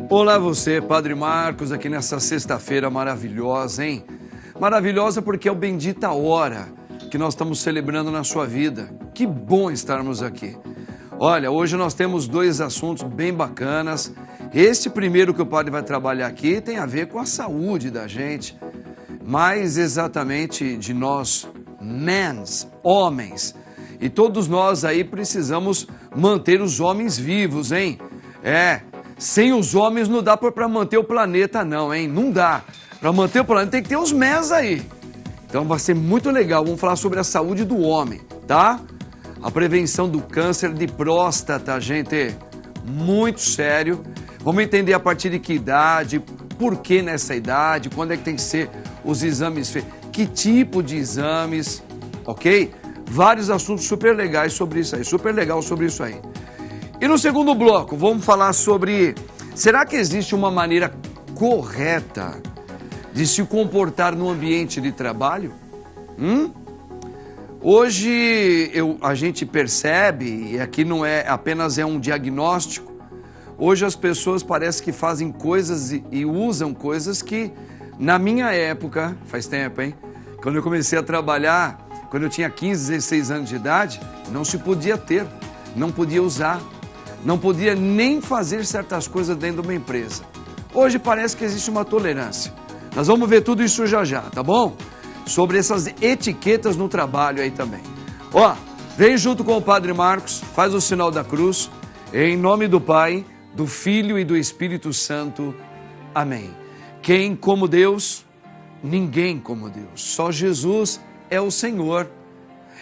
Olá você, Padre Marcos, aqui nessa sexta-feira maravilhosa, hein? Maravilhosa porque é o Bendita Hora que nós estamos celebrando na sua vida. Que bom estarmos aqui. Olha, hoje nós temos dois assuntos bem bacanas. Este primeiro que o Padre vai trabalhar aqui tem a ver com a saúde da gente, mais exatamente de nós, homens. E todos nós aí precisamos manter os homens vivos, hein? Sem os homens não dá para manter o planeta não, hein? Não dá. Para manter o planeta tem que ter os mens aí. Então vai ser muito legal. Vamos falar sobre a saúde do homem, tá? A prevenção do câncer de próstata, gente. Muito sério. Vamos entender a partir de que idade, por que nessa idade, quando é que tem que ser os exames feitos, que tipo de exames, ok? Vários assuntos super legais sobre isso aí, super legal sobre isso aí. E no segundo bloco, vamos falar sobre, será que existe uma maneira correta de se comportar no ambiente de trabalho? Hoje a gente percebe, e aqui não é apenas um diagnóstico, hoje as pessoas parece que fazem coisas e usam coisas que na minha época, faz tempo, hein? Quando eu comecei a trabalhar, quando eu tinha 15, 16 anos de idade, não se podia ter, não podia usar. Não podia nem fazer certas coisas dentro de uma empresa. Hoje parece que existe uma tolerância. Nós vamos ver tudo isso já, tá bom? Sobre essas etiquetas no trabalho aí também. Vem junto com o Padre Marcos, faz o sinal da cruz, em nome do Pai, do Filho e do Espírito Santo. Amém. Quem como Deus? Ninguém como Deus. Só Jesus é o Senhor.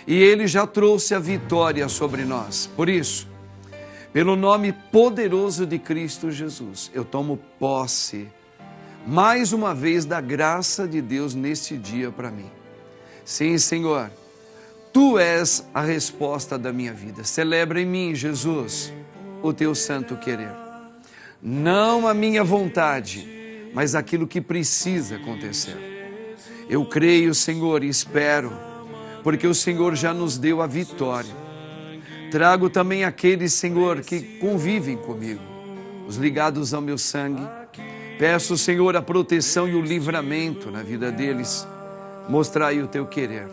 E Ele já trouxe a vitória sobre nós. Por isso, pelo nome poderoso de Cristo Jesus, eu tomo posse, mais uma vez, da graça de Deus neste dia para mim. Sim, Senhor, Tu és a resposta da minha vida. Celebra em mim, Jesus, o Teu santo querer. Não a minha vontade, mas aquilo que precisa acontecer. Eu creio, Senhor, e espero, porque o Senhor já nos deu a vitória. Trago também aqueles, Senhor, que convivem comigo, os ligados ao meu sangue. Peço, Senhor, a proteção e o livramento na vida deles. Mostrai o Teu querer.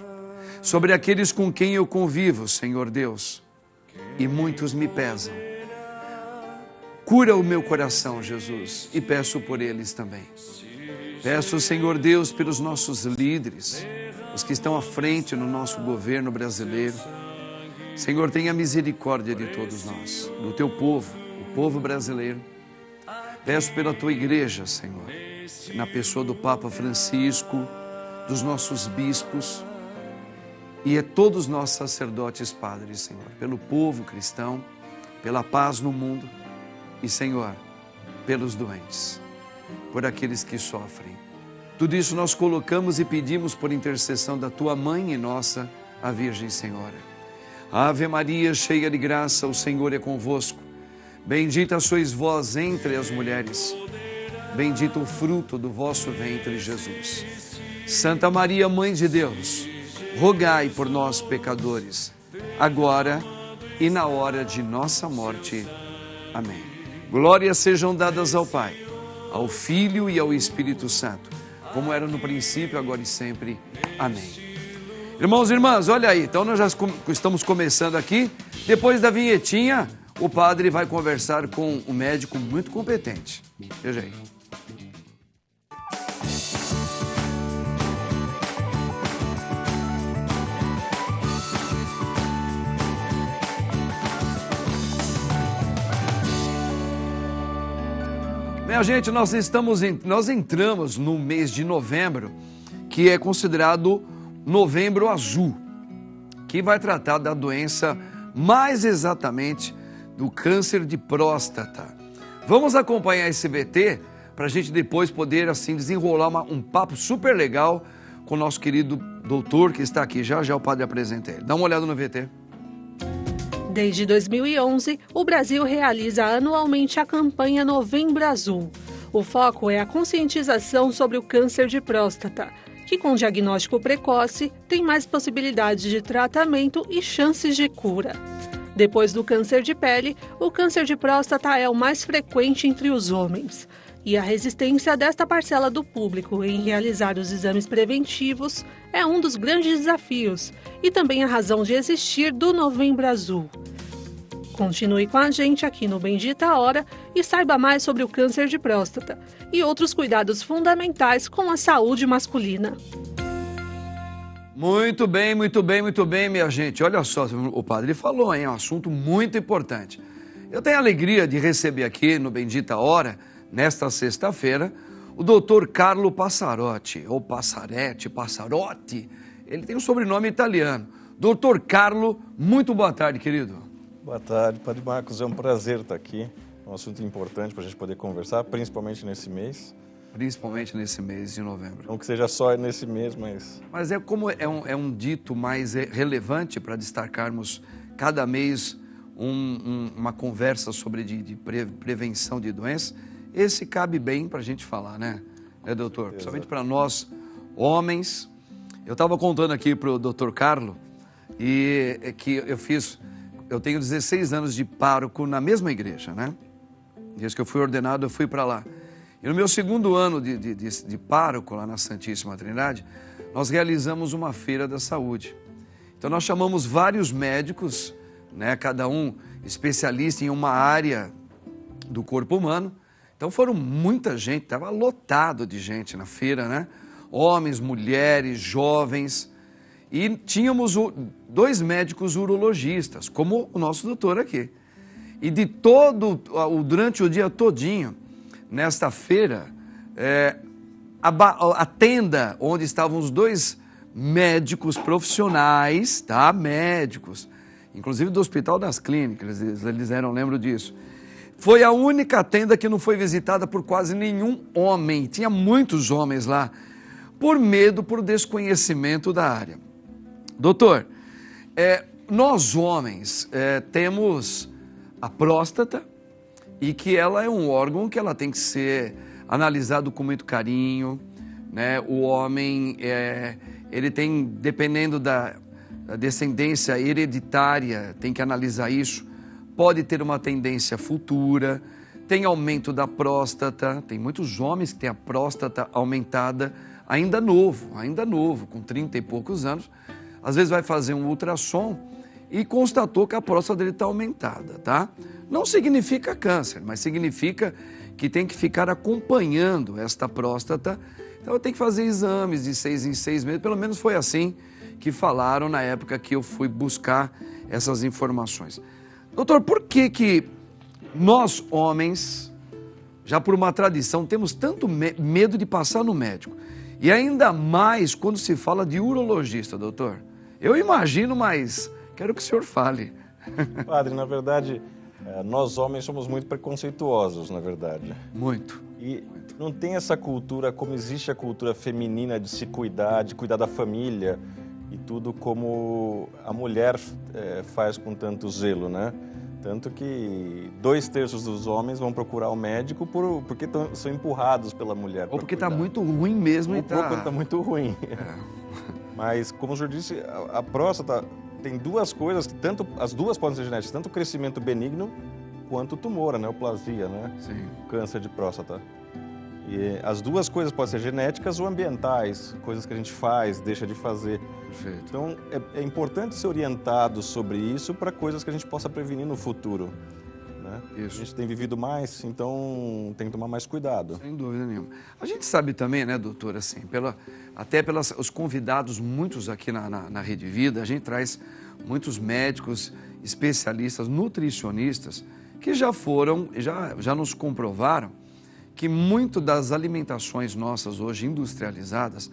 Sobre aqueles com quem eu convivo, Senhor Deus, e muitos me pesam. Cura o meu coração, Jesus, e peço por eles também. Peço, Senhor Deus, pelos nossos líderes, os que estão à frente no nosso governo brasileiro. Senhor, tenha misericórdia de todos nós, do Teu povo, o povo brasileiro. Peço pela Tua igreja, Senhor, na pessoa do Papa Francisco, dos nossos bispos e todos nós sacerdotes padres, Senhor, pelo povo cristão, pela paz no mundo e, Senhor, pelos doentes, por aqueles que sofrem. Tudo isso nós colocamos e pedimos por intercessão da Tua Mãe e nossa, a Virgem Senhora. Ave Maria, cheia de graça, o Senhor é convosco. Bendita sois vós entre as mulheres. Bendito o fruto do vosso ventre, Jesus. Santa Maria, Mãe de Deus, rogai por nós, pecadores, agora e na hora de nossa morte. Amém. Glórias sejam dadas ao Pai, ao Filho e ao Espírito Santo, como era no princípio, agora e sempre. Amém. Irmãos e irmãs, olha aí, então nós já estamos começando aqui. Depois da vinhetinha, o padre vai conversar com um médico muito competente. Veja aí. Minha gente, nós entramos no mês de novembro, que é considerado Novembro Azul, que vai tratar da doença, mais exatamente do câncer de próstata. Vamos acompanhar esse VT para a gente depois poder assim desenrolar um papo super legal com o nosso querido doutor que está aqui. Já o padre apresenta ele. Dá uma olhada no VT. Desde 2011, o Brasil realiza anualmente a campanha Novembro Azul. O foco é a conscientização sobre o câncer de próstata, que com diagnóstico precoce tem mais possibilidades de tratamento e chances de cura. Depois do câncer de pele, o câncer de próstata é o mais frequente entre os homens. E a resistência desta parcela do público em realizar os exames preventivos é um dos grandes desafios e também a razão de existir do Novembro Azul. Continue com a gente aqui no Bendita Hora e saiba mais sobre o câncer de próstata e outros cuidados fundamentais com a saúde masculina. Muito bem, minha gente. Olha só, o padre falou, hein? É um assunto muito importante. Eu tenho a alegria de receber aqui no Bendita Hora, nesta sexta-feira, o doutor Carlo Passarotti, ou Passarotti, ele tem um sobrenome italiano. Doutor Carlo, muito boa tarde, querido. Boa tarde, Padre Marcos, é um prazer estar aqui, é um assunto importante para a gente poder conversar, principalmente nesse mês. Principalmente nesse mês de novembro. Não que seja só nesse mês, mas... Mas é como é um dito mais relevante para destacarmos cada mês uma conversa sobre prevenção de doenças. Esse cabe bem para a gente falar, né, doutor? Principalmente para nós, homens. Eu estava contando aqui para o doutor Carlo que eu tenho 16 anos de pároco na mesma igreja, né? Desde que eu fui ordenado, eu fui para lá. E no meu segundo ano de pároco lá na Santíssima Trindade, nós realizamos uma feira da saúde. Então nós chamamos vários médicos, né, cada um especialista em uma área do corpo humano. Então foram muita gente, estava lotado de gente na feira, né? Homens, mulheres, jovens. E tínhamos 2 médicos urologistas, como o nosso doutor aqui. E durante o dia todinho, nesta feira, a tenda onde estavam os 2 médicos profissionais, tá? Médicos, inclusive do Hospital das Clínicas, eles eram, lembro disso. Foi a única tenda que não foi visitada por quase nenhum homem. Tinha muitos homens lá, por medo, por desconhecimento da área. Doutor, nós homens temos a próstata e que ela é um órgão que ela tem que ser analisado com muito carinho, né? O homem, ele tem, dependendo da descendência hereditária, tem que analisar isso. Pode ter uma tendência futura, tem aumento da próstata, tem muitos homens que têm a próstata aumentada ainda novo, com 30 e poucos anos. Às vezes vai fazer um ultrassom e constatou que a próstata dele está aumentada, tá? Não significa câncer, mas significa que tem que ficar acompanhando esta próstata. Então tem que fazer exames de 6 em 6 meses, pelo menos foi assim que falaram na época que eu fui buscar essas informações. Doutor, por que nós, homens, já por uma tradição, temos tanto medo de passar no médico? E ainda mais quando se fala de urologista, doutor. Eu imagino, mas quero que o senhor fale. Padre, na verdade, nós homens somos muito preconceituosos, na verdade. Muito. E não tem essa cultura, como existe a cultura feminina de se cuidar, de cuidar da família, e tudo como a mulher faz com tanto zelo, né? Tanto que 2/3 dos homens vão procurar o médico porque são empurrados pela mulher. Ou porque está muito ruim mesmo. Ou porque está muito ruim. Mas, como o senhor disse, a próstata tem 2 coisas, que as 2 podem ser genéticas, tanto o crescimento benigno quanto o tumor, a neoplasia, né? Sim. O câncer de próstata. E as 2 coisas podem ser genéticas ou ambientais, coisas que a gente faz, deixa de fazer. Perfeito. Então, é importante ser orientado sobre isso para coisas que a gente possa prevenir no futuro. Né? Isso. A gente tem vivido mais, então tem que tomar mais cuidado. Sem dúvida nenhuma. A gente sabe também, né, doutor, assim, até pelos os convidados, muitos aqui na Rede Vida, a gente traz muitos médicos, especialistas, nutricionistas, que já nos comprovaram que muito das alimentações nossas hoje industrializadas,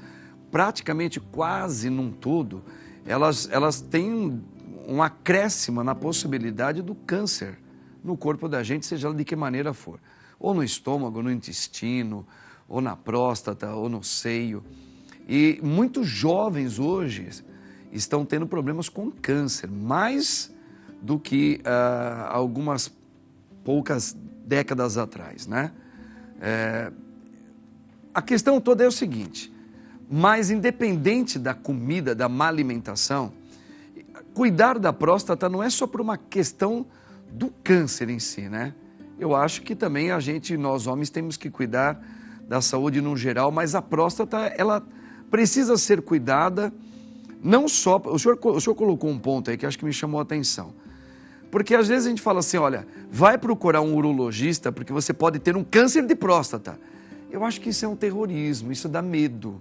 praticamente quase num todo, elas têm um acréscimo na possibilidade do câncer no corpo da gente, seja ela de que maneira for. Ou no estômago, ou no intestino, ou na próstata, ou no seio. E muitos jovens hoje estão tendo problemas com câncer, mais do que algumas poucas décadas atrás, né? A questão toda é o seguinte, mas independente da comida, da má alimentação, cuidar da próstata não é só por uma questão do câncer em si, né? Eu acho que também nós homens temos que cuidar da saúde no geral, mas a próstata, ela precisa ser cuidada, não só... O senhor colocou um ponto aí que acho que me chamou a atenção. Porque às vezes a gente fala assim, olha, vai procurar um urologista porque você pode ter um câncer de próstata. Eu acho que isso é um terrorismo, isso dá medo.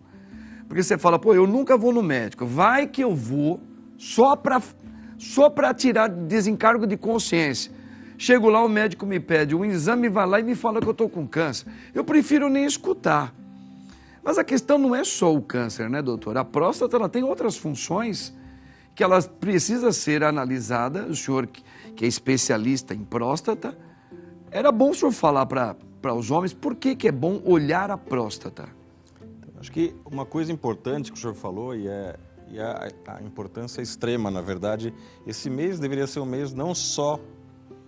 Porque você fala, pô, eu nunca vou no médico, vai que eu vou só para tirar desencargo de consciência. Chego lá, o médico me pede um exame, vai lá e me fala que eu estou com câncer. Eu prefiro nem escutar. Mas a questão não é só o câncer, né, doutor? A próstata, ela tem outras funções que ela precisa ser analisada. O senhor, que é especialista em próstata, era bom o senhor falar para os homens por que é bom olhar a próstata. Acho que uma coisa importante que o senhor falou, e a importância extrema, na verdade, esse mês deveria ser um mês não só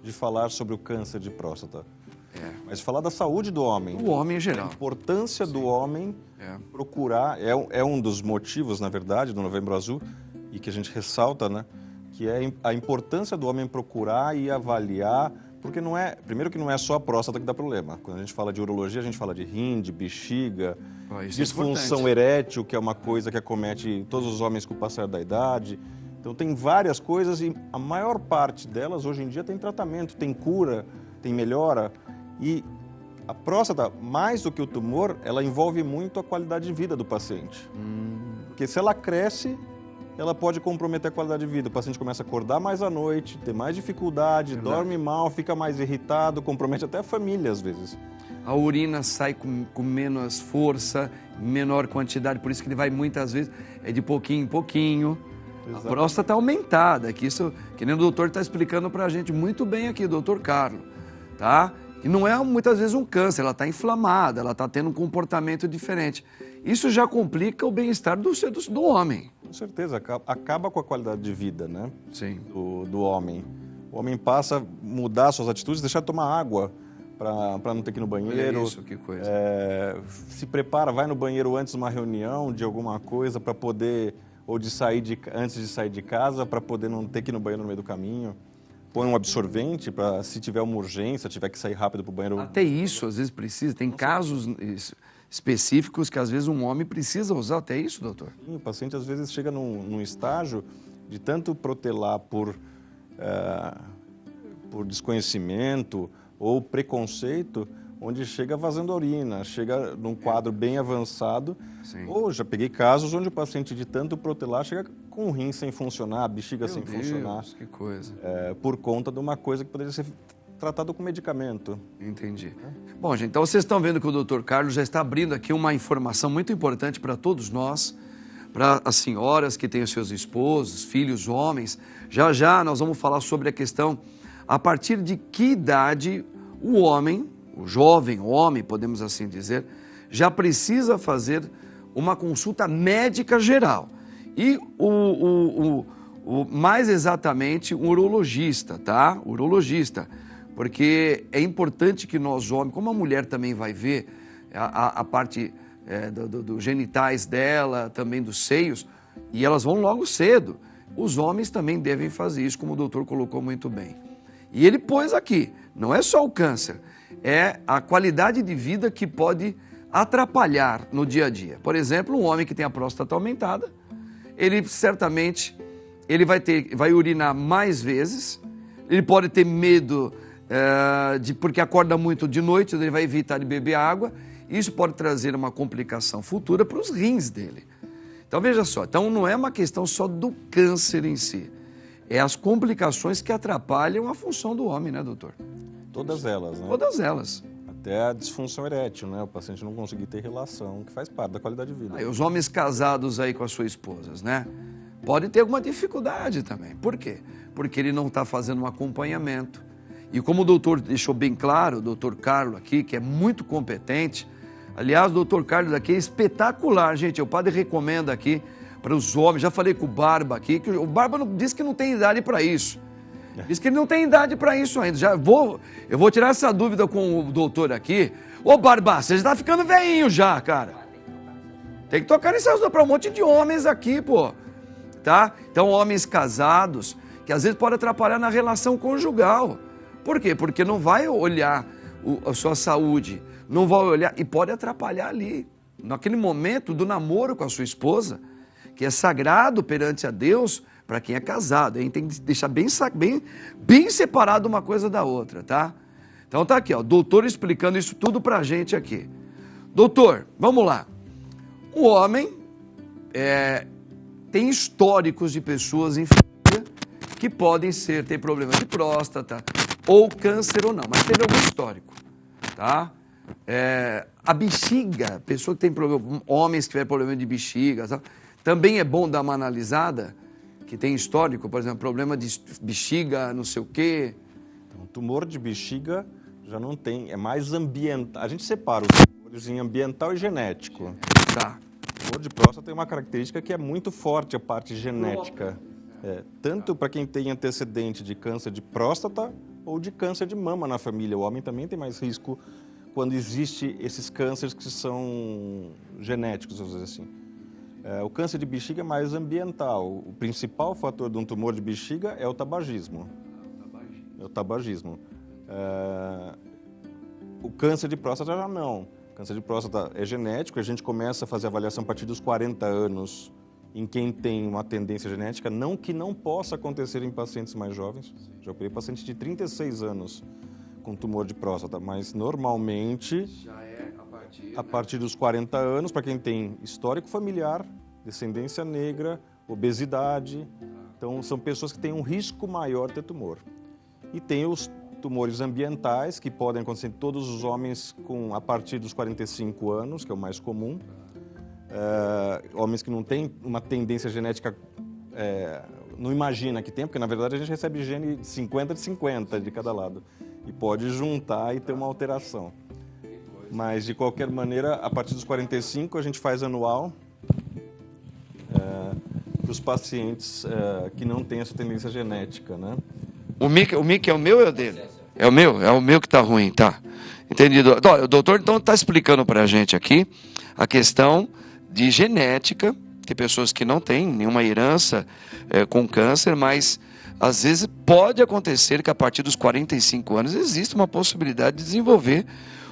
de falar sobre o câncer de próstata, mas falar da saúde do homem. O homem em geral. A importância do homem procurar, é um dos motivos, na verdade, do Novembro Azul, e que a gente ressalta, né, que é a importância do homem procurar e avaliar, porque primeiro que não é só a próstata que dá problema. Quando a gente fala de urologia, a gente fala de rim, de bexiga, disfunção erétil, que é uma coisa que acomete todos os homens com o passar da idade. Então tem várias coisas e a maior parte delas hoje em dia tem tratamento, tem cura, tem melhora. E a próstata, mais do que o tumor, ela envolve muito a qualidade de vida do paciente. Porque se ela cresce, ela pode comprometer a qualidade de vida. O paciente começa a acordar mais à noite, ter mais dificuldade, dorme mal, fica mais irritado, compromete até a família às vezes. A urina sai com menos força, menor quantidade, por isso que ele vai muitas vezes, de pouquinho em pouquinho. Exato. A próstata aumentada, que nem o doutor está explicando para a gente muito bem aqui, o doutor Carlos, tá? E não é muitas vezes um câncer, ela está inflamada, ela está tendo um comportamento diferente. Isso já complica o bem-estar do homem. Com certeza, acaba com a qualidade de vida, né? Sim. Do homem. O homem passa a mudar suas atitudes, deixar de tomar água para não ter que ir no banheiro. Olha isso, que coisa. Se prepara, vai no banheiro antes de uma reunião, de alguma coisa, para poder... ou antes de sair de casa, para poder não ter que ir no banheiro no meio do caminho. Põe um absorvente para, se tiver uma urgência, tiver que sair rápido para o banheiro. Até isso, às vezes, precisa. Tem casos específicos que, às vezes, um homem precisa usar até isso, doutor. Sim, o paciente, às vezes, chega num estágio de tanto protelar por desconhecimento ou preconceito, onde chega vazando a urina, chega num quadro bem avançado. Sim. Ou já peguei casos onde o paciente de tanto protelar chega com o rim sem funcionar, a bexiga sem funcionar. Que coisa. Por conta de uma coisa que poderia ser tratada com medicamento. Entendi. Bom, gente, então vocês estão vendo que o doutor Carlos já está abrindo aqui uma informação muito importante para todos nós, para as senhoras que têm os seus esposos, filhos, homens. Já já nós vamos falar sobre a questão a partir de que idade o homem, o jovem homem, podemos assim dizer, já precisa fazer uma consulta médica geral. E mais exatamente um urologista, tá? Urologista. Porque é importante que nós homens, como a mulher também vai ver a parte dos genitais dela, também dos seios, e elas vão logo cedo. Os homens também devem fazer isso, como o doutor colocou muito bem. E ele pôs aqui, não é só o câncer, é a qualidade de vida que pode atrapalhar no dia a dia. Por exemplo, um homem que tem a próstata aumentada, ele certamente vai urinar mais vezes, ele pode ter medo porque acorda muito de noite, ele vai evitar de beber água, isso pode trazer uma complicação futura para os rins dele. Então veja só, então não é uma questão só do câncer em si, é as complicações que atrapalham a função do homem, né, doutor? Todas elas, né? Todas elas. Até a disfunção erétil, né? O paciente não conseguir ter relação, que faz parte da qualidade de vida. Aí, os homens casados aí com as suas esposas, né? Pode ter alguma dificuldade também. Por quê? Porque ele não está fazendo um acompanhamento. E como o doutor deixou bem claro, o doutor Carlos aqui, que é muito competente, aliás, o doutor Carlos aqui é espetacular, gente. O padre recomenda aqui para os homens, já falei com o Barba aqui, que o Barba disse que não tem idade para isso. Diz que ele não tem idade para isso ainda. Eu vou tirar essa dúvida com o doutor aqui. Ô, Barba, você já tá ficando velhinho já, cara. Tem que tocar nessas dúvidas para um monte de homens aqui, pô. tá? Então, homens casados, que às vezes pode atrapalhar na relação conjugal. Por quê? Porque não vai olhar a sua saúde, não vai olhar, e pode atrapalhar ali, naquele momento do namoro com a sua esposa, que é sagrado perante a Deus para quem é casado, hein? Tem que deixar bem separado uma coisa da outra, tá? Então tá aqui, ó, doutor explicando isso tudo pra gente aqui. Doutor, vamos lá. O homem tem históricos de pessoas em família que podem ter problema de próstata, ou câncer ou não, mas teve algum histórico, tá? A bexiga, pessoa que tem problema, homens que tiverem problema de bexiga, tá? Também é bom dar uma analisada, que tem histórico, por exemplo, problema de bexiga, não sei o quê. Então, tumor de bexiga já não tem, é mais ambiental. A gente separa os tumores em ambiental e genético. Tá. O tumor de próstata tem uma característica que é muito forte, a parte genética. Tanto para quem tem antecedente de câncer de próstata ou de câncer de mama na família. O homem também tem mais risco quando existe esses cânceres que são genéticos, vamos dizer assim. O câncer de bexiga é mais ambiental. O principal fator de um tumor de bexiga é o tabagismo. O câncer de próstata já não. O câncer de próstata é genético, a gente começa a fazer avaliação a partir dos 40 anos em quem tem uma tendência genética, não que não possa acontecer em pacientes mais jovens. Já operei pacientes de 36 anos com tumor de próstata, mas normalmente Já é a partir dos 40 anos, para quem tem histórico familiar, descendência negra, obesidade. Então, são pessoas que têm um risco maior de ter tumor. E tem os tumores ambientais, que podem acontecer em todos os homens a partir dos 45 anos, que é o mais comum. Homens que não têm uma tendência genética, não imagina que tem, porque na verdade a gente recebe gene 50 de 50 de cada lado. E pode juntar e ter uma alteração. Mas, de qualquer maneira, a partir dos 45, a gente faz anual para os pacientes que não têm essa tendência genética, né? O mic é o meu ou é o dele? É o meu que está ruim, tá? Entendido. O doutor, então, está explicando para a gente aqui a questão de genética, tem pessoas que não têm nenhuma herança com câncer, mas às vezes pode acontecer que a partir dos 45 anos existe uma possibilidade de desenvolver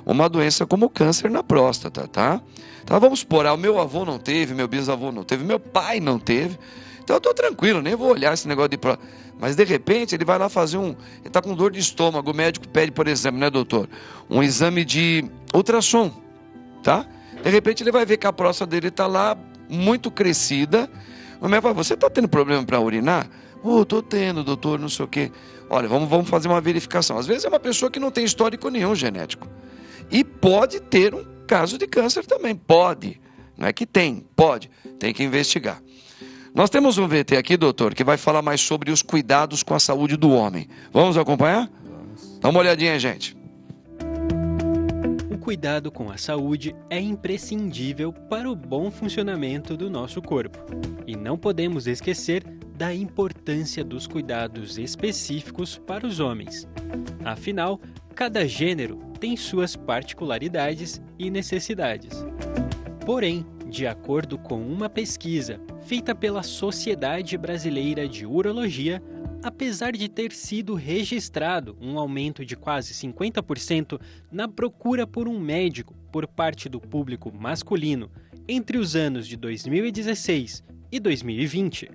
uma doença como câncer na próstata, tá? Então vamos supor, o meu avô não teve, meu bisavô não teve, meu pai não teve, então eu estou tranquilo, nem vou olhar esse negócio de próstata. Mas de repente ele vai lá fazer ele está com dor de estômago, o médico pede, por exemplo, né, doutor? Um exame de ultrassom, tá? De repente ele vai ver que a próstata dele está lá muito crescida. O médico fala, você está tendo problema para urinar? Estou tendo, doutor, não sei o quê. Olha, vamos fazer uma verificação. Às vezes é uma pessoa que não tem histórico nenhum genético. E pode ter um caso de câncer também. Pode. Não é que tem, pode. Tem que investigar. Nós temos um VT aqui, doutor, que vai falar mais sobre os cuidados com a saúde do homem. Vamos acompanhar? Vamos. Dá uma olhadinha, gente. O cuidado com a saúde é imprescindível para o bom funcionamento do nosso corpo. E não podemos esquecer da importância dos cuidados específicos para os homens. Afinal, cada gênero tem suas particularidades e necessidades. Porém, de acordo com uma pesquisa feita pela Sociedade Brasileira de Urologia, apesar de ter sido registrado um aumento de quase 50% na procura por um médico por parte do público masculino entre os anos de 2016 e 2020,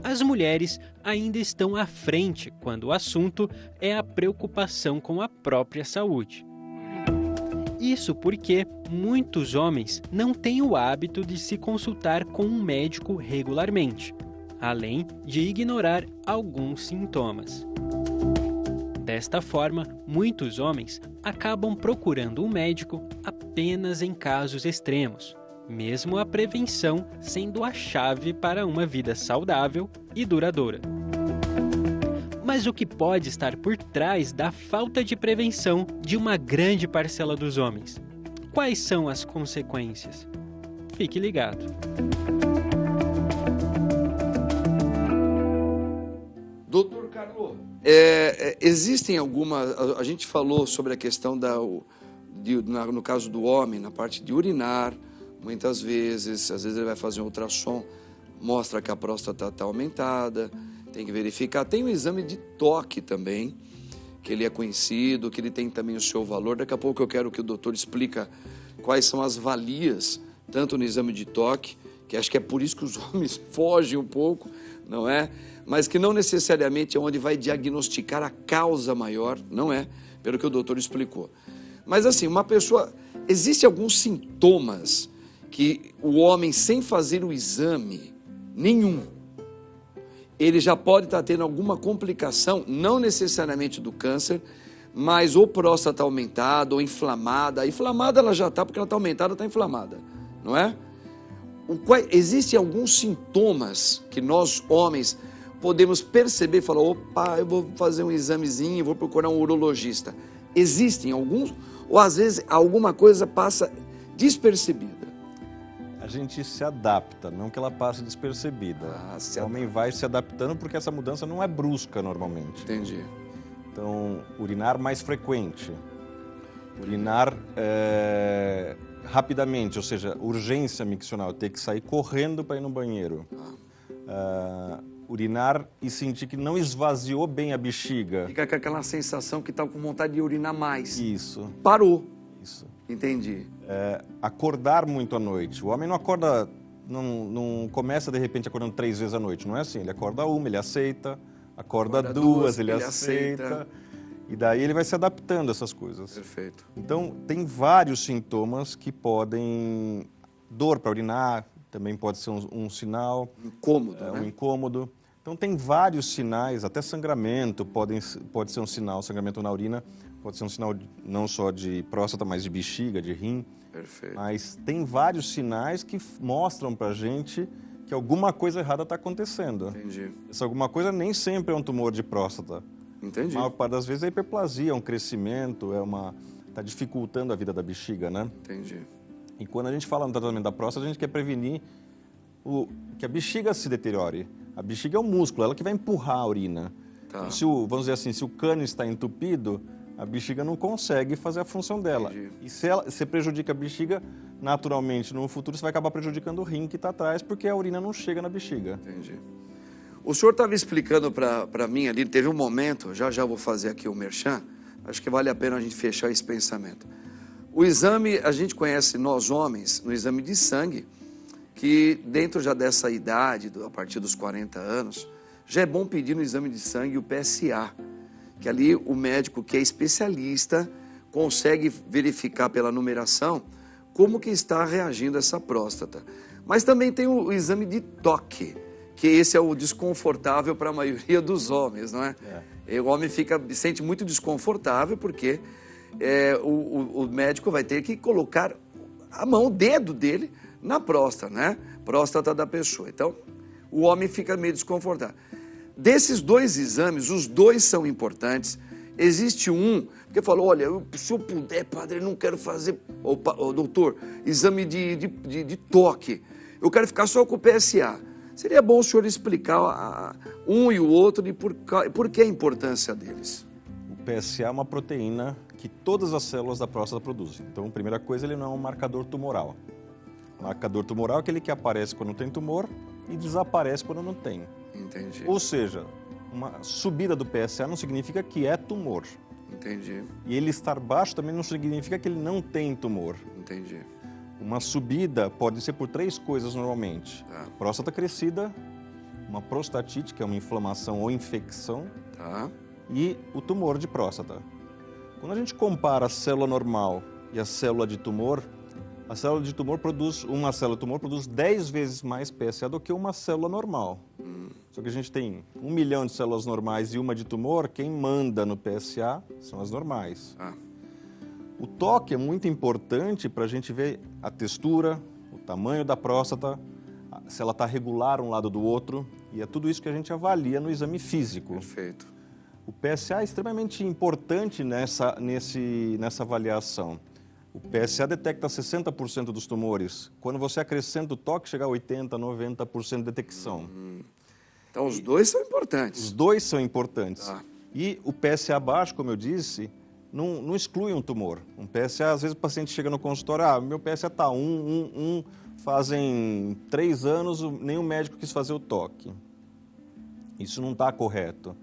as mulheres ainda estão à frente quando o assunto é a preocupação com a própria saúde. Isso porque muitos homens não têm o hábito de se consultar com um médico regularmente, além de ignorar alguns sintomas. Desta forma, muitos homens acabam procurando um médico apenas em casos extremos, mesmo a prevenção sendo a chave para uma vida saudável e duradoura. Mas o que pode estar por trás da falta de prevenção de uma grande parcela dos homens? Quais são as consequências? Fique ligado. Doutor Carlos, existem algumas... A gente falou sobre a questão no caso do homem, na parte de urinar, muitas vezes, às vezes ele vai fazer um ultrassom, mostra que a próstata está aumentada, tem que verificar. Tem o exame de toque também, que ele é conhecido, que ele tem também o seu valor. Daqui a pouco eu quero que o doutor explique quais são as valias, tanto no exame de toque, que acho que é por isso que os homens fogem um pouco, não é? Mas que não necessariamente é onde vai diagnosticar a causa maior, não é? Pelo que o doutor explicou. Mas assim, uma pessoa... Existem alguns sintomas que o homem, sem fazer o exame nenhum, ele já pode estar tendo alguma complicação, não necessariamente do câncer, mas ou próstata aumentada ou inflamada. A inflamada ela já está, porque ela está aumentada, está inflamada, não é? Existem alguns sintomas que nós, homens, podemos perceber e falar, opa, eu vou fazer um examezinho, vou procurar um urologista. Existem alguns, ou às vezes alguma coisa passa despercebida? A gente se adapta, não que ela passe despercebida. O homem vai se adaptando porque essa mudança não é brusca normalmente. Entendi. Então, urinar mais frequente, urinar rapidamente, ou seja, urgência miccional, ter que sair correndo para ir no banheiro. Urinar e sentir que não esvaziou bem a bexiga. Fica com aquela sensação que está com vontade de urinar mais. Isso. Parou. Isso. Entendi. Acordar muito à noite. O homem não acorda, não começa de repente acordando 3 vezes à noite, não é assim. Ele acorda uma, ele aceita, acorda duas, ele aceita. E daí ele vai se adaptando a essas coisas. Perfeito. Então, tem vários sintomas que podem... Dor para urinar também pode ser um sinal. Incômodo, né? Um incômodo. Então, tem vários sinais, até sangramento pode ser um sinal, sangramento na urina pode ser um sinal não só de próstata, mas de bexiga, de rim. Perfeito. Mas tem vários sinais que mostram para a gente que alguma coisa errada está acontecendo. Entendi. Essa alguma coisa nem sempre é um tumor de próstata. Entendi. A maior parte das vezes é hiperplasia, é um crescimento, está dificultando a vida da bexiga, né? Entendi. E quando a gente fala no tratamento da próstata, a gente quer prevenir que a bexiga se deteriore. A bexiga é um músculo, ela que vai empurrar a urina. Tá. Então, vamos dizer assim, se o cano está entupido, a bexiga não consegue fazer a função dela. Entendi. E se você prejudica a bexiga, naturalmente, no futuro, você vai acabar prejudicando o rim que está atrás, porque a urina não chega na bexiga. Entendi. O senhor estava explicando para mim ali, teve um momento, já vou fazer aqui o merchan, acho que vale a pena a gente fechar esse pensamento. O exame, a gente conhece, nós homens, no exame de sangue, que dentro já dessa idade, a partir dos 40 anos, já é bom pedir no exame de sangue o PSA, que ali o médico que é especialista consegue verificar pela numeração como que está reagindo essa próstata. Mas também tem o exame de toque, que esse é o desconfortável para a maioria dos homens, não é? O homem sente muito desconfortável porque o médico vai ter que colocar a mão, o dedo dele na próstata, né? Próstata da pessoa. Então, o homem fica meio desconfortável. Desses dois exames, os dois são importantes. Existe um que falou, olha, se eu puder, padre, eu não quero fazer, doutor, exame de toque. Eu quero ficar só com o PSA. Seria bom o senhor explicar um e o outro e por que a importância deles. O PSA é uma proteína que todas as células da próstata produzem. Então, a primeira coisa, ele não é um marcador tumoral. O marcador tumoral é aquele que aparece quando tem tumor e desaparece quando não tem. Entendi. Ou seja, uma subida do PSA não significa que é tumor. Entendi. E ele estar baixo também não significa que ele não tem tumor. Entendi. Uma subida pode ser por 3 coisas normalmente. Tá. Próstata crescida, uma prostatite, que é uma inflamação ou infecção, Tá. e o tumor de próstata. Quando a gente compara a célula normal e a célula de tumor, a célula de tumor uma célula de tumor produz 10 vezes mais PSA do que uma célula normal. Só que a gente tem 1 milhão de células normais e uma de tumor, quem manda no PSA são as normais. O toque é muito importante para a gente ver a textura, o tamanho da próstata, se ela está regular um lado do outro, e é tudo isso que a gente avalia no exame físico. Perfeito. O PSA é extremamente importante nessa avaliação. O PSA detecta 60% dos tumores. Quando você acrescenta o toque, chega a 80%, 90% de detecção. Então, os dois são importantes. Os dois são importantes. Tá. E o PSA baixo, como eu disse, não exclui um tumor. Um PSA, às vezes o paciente chega no consultório, meu PSA está 1, fazem 3 anos, nenhum médico quis fazer o toque. Isso não está correto.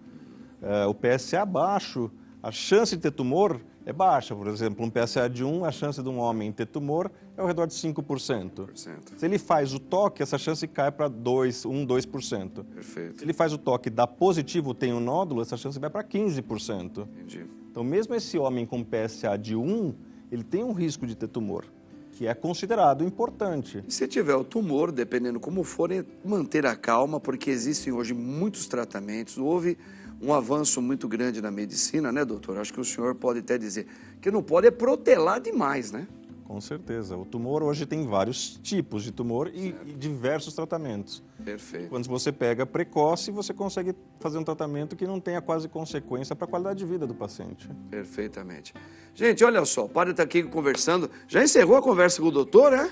O PSA baixo, a chance de ter tumor é baixa. Por exemplo, um PSA de 1, a chance de um homem ter tumor é ao redor de 5%. Se ele faz o toque, essa chance cai para 2%. Perfeito. Se ele faz o toque e dá positivo, tem um nódulo, essa chance vai para 15%. Entendi. Então, mesmo esse homem com PSA de 1, ele tem um risco de ter tumor, que é considerado importante. E se tiver o tumor, dependendo como for, manter a calma, porque existem hoje muitos tratamentos. Houve um avanço muito grande na medicina, né, doutor? Acho que o senhor pode até dizer que não pode é protelar demais, né? Com certeza. O tumor hoje tem vários tipos de tumor e diversos tratamentos. Perfeito. Quando você pega precoce, você consegue fazer um tratamento que não tenha quase consequência para a qualidade de vida do paciente. Perfeitamente. Gente, olha só, o padre está aqui conversando. Já encerrou a conversa com o doutor, né?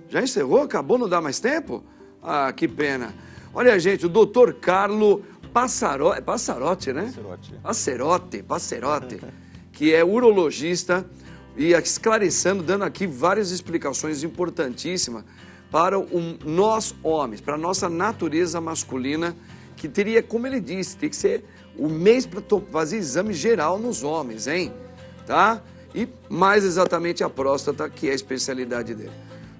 Já encerrou? Acabou? Não dá mais tempo? Ah, que pena. Olha, gente, o doutor Carlo Passarotti, né? Passarotti, que é urologista e esclarecendo, dando aqui várias explicações importantíssimas para nós homens, para a nossa natureza masculina, que teria, como ele disse, tem que ser o mês para fazer exame geral nos homens, hein? Tá? E mais exatamente a próstata, que é a especialidade dele.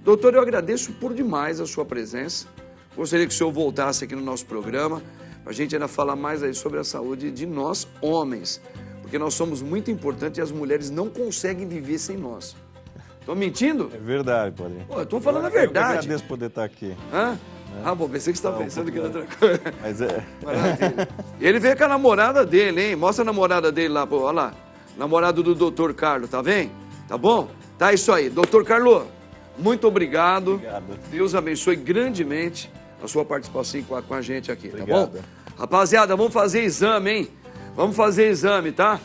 Doutor, eu agradeço por demais a sua presença. Gostaria que o senhor voltasse aqui no nosso programa, para a gente ainda falar mais aí sobre a saúde de nós, homens. Porque nós somos muito importantes e as mulheres não conseguem viver sem nós. Estou mentindo? É verdade, padre. Pô, eu estou falando a verdade. Eu agradeço poder estar aqui. Hã? Ah, bom, pensei que você estava pensando que era outra coisa. Mas é... Maravilha. Ele veio com a namorada dele, hein? Mostra a namorada dele lá, pô, olha lá. Namorado do doutor Carlos, tá vendo? Tá bom? Tá isso aí. Doutor Carlos, muito obrigado. Obrigado. Deus abençoe grandemente a sua participação com a gente aqui, Obrigado. Tá bom? Rapaziada, vamos fazer exame, hein? Vamos fazer exame, tá?